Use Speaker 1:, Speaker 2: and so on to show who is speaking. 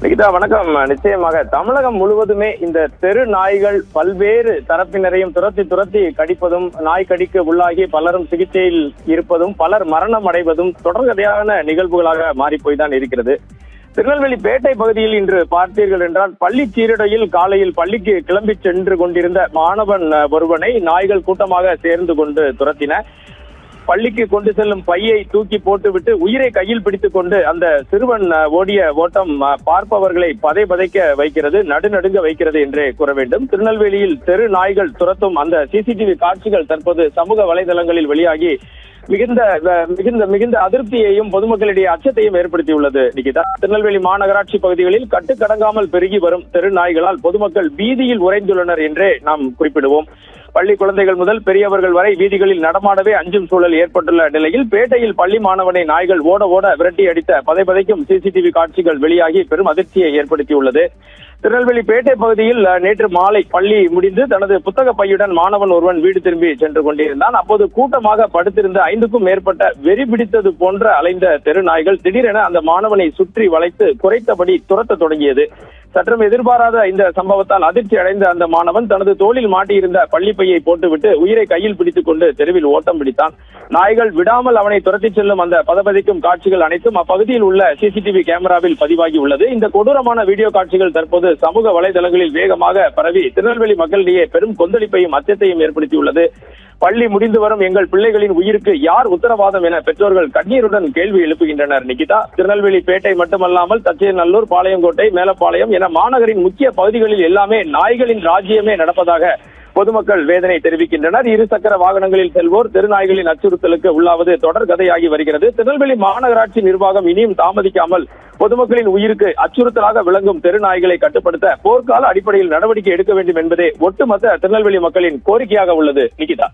Speaker 1: நிகிதா வணக்கம். நிச்சயமாக தமிழகம் முழுவதுமே இந்த தெரு நாய்கள் பல்வேறு தரப்பினரையும் துரத்தி கடிப்பதும், நாய் கடிக்கு உள்ளாகி பலரும் சிகிச்சையில் இருப்பதும், பலர் மரணம் அடைவதும் தொடர்கதையான நிகழ்வுகளாக மாறிப்போய்தான் இருக்கிறது. திருநெல்வேலி பேட்டை பகுதியில் இன்று பார்த்தீர்கள் என்றால், பள்ளி சீருடையில் காலையில் பள்ளிக்கு கிளம்பி சென்று கொண்டிருந்த மாணவன் ஒருவனை நாய்கள் கூட்டமாக சேர்ந்து கொண்டு துரத்தின. பள்ளிக்கு கொண்டு செல்லும் பையை தூக்கி போட்டுவிட்டு உயிரை கையில் பிடித்துக் கொண்டு அந்த சிறுவன் ஓடிய ஓட்டம் பார்ப்பவர்களை பதைக்க வைக்கிறது, நடுநடுங்க வைக்கிறது என்றே கூற வேண்டும். திருநெல்வேலியில் தெரு நாய்கள் துரத்தும் அந்த சிசிடிவி காட்சிகள் தற்போது சமூக வலைதளங்களில் வெளியாகி மிகுந்த அதிருப்தியையும் பொதுமக்களிடையே அச்சத்தையும் ஏற்படுத்தியுள்ளது. நிகிதா, திருநெல்வேலி மாநகராட்சி பகுதிகளில் கட்டுக்கடங்காமல் பெருகி வரும் தெரு நாய்களால் பொதுமக்கள் வீதியில் உறைந்துள்ளனர் என்றே நாம் குறிப்பிடுவோம். பள்ளி குழந்தைகள் முதல் பெரியவர்கள் வரை வீதிகளில் நடமாடவே அஞ்சும் சூழல் ஏற்பட்டுள்ள நிலையில் பேட்டையில் பள்ளி மாணவனை நாய்கள் ஓட விரட்டி அடித்த பதைக்கும் சிசிடிவி காட்சிகள் வெளியாகி பெரும் அதிர்ச்சியை ஏற்படுத்தியுள்ளது. திருநெல்வேலி பேட்டை பகுதியில் நேற்று மாலை பள்ளி முடிந்து தனது புத்தக பையுடன் மாணவன் ஒருவன் வீடு திரும்பி சென்று கொண்டிருந்தான். அப்போது கூட்டமாக படுத்திருந்த 5க்கும் மேற்பட்ட வெறி பிடித்தது போன்ற அலைந்த தெரு நாய்கள் திடீரென அந்த மாணவனை சுற்றி வளைத்து குறைத்தபடி துரத்த தொடங்கியது. சற்றும் எதிர்பாராத இந்த சம்பவத்தால் அதிர்ச்சி அடைந்த அந்த மாணவன் தனது தோளில் மாட்டியிருந்த பள்ளிப்பையை போட்டுவிட்டு உயிரை கையில் பிடித்துக் கொண்டு தெருவில் ஓட்டம் பிடித்தான். நாய்கள் விடாமல் அவனை துரத்தி செல்லும் அந்த பதைக்கும் காட்சிகள் அனைத்தும் அப்பகுதியில் உள்ள சிசிடிவி கேமராவில் பதிவாகி உள்ளது. இந்த கொடூரமான வீடியோ காட்சிகள் தற்போது சமூக வலைதளங்களில் வேகமாக பரவி திருநெல்வேலி மக்களிடையே பெரும் கொந்தளிப்பையும் அச்சத்தையும் ஏற்படுத்தியுள்ளது. பள்ளி முடிந்து வரும் எங்கள் பிள்ளைகளின் உயிருக்கு யார் உத்தரவாதம் என பெற்றோர்கள் கண்ணீருடன் கேள்வி எழுப்புகின்றனர். நிகிதா, திருநெல்வேலி பேட்டை மட்டுமல்லாமல் தச்சேநல்லூர், பாளையங்கோட்டை, மேலப்பாளையம் என மாநகரின் முக்கிய பகுதிகளில் எல்லாமே நாய்களின் ராஜ்யமே நடப்பதாக பொதுமக்கள் வேதனை தெரிவிக்கின்றனர். இருசக்கர வாகனங்களில் செல்வோர் தெருநாய்களின் அச்சுறுத்தலுக்கு உள்ளாவது தொடர் கதையாகி வருகிறது. திருநெல்வேலி மாநகராட்சி நிர்வாகம் இனியும் தாமதிக்காமல் பொதுமக்களின் உயிருக்கு அச்சுறுத்தலாக விளங்கும் தெருநாய்களை கட்டுப்படுத்த போர்க்கால அடிப்படையில் நடவடிக்கை எடுக்க வேண்டும் என்பதே ஒட்டுமொத்த திருநெல்வேலி மக்களின் கோரிக்கையாக உள்ளது. நிகிதா.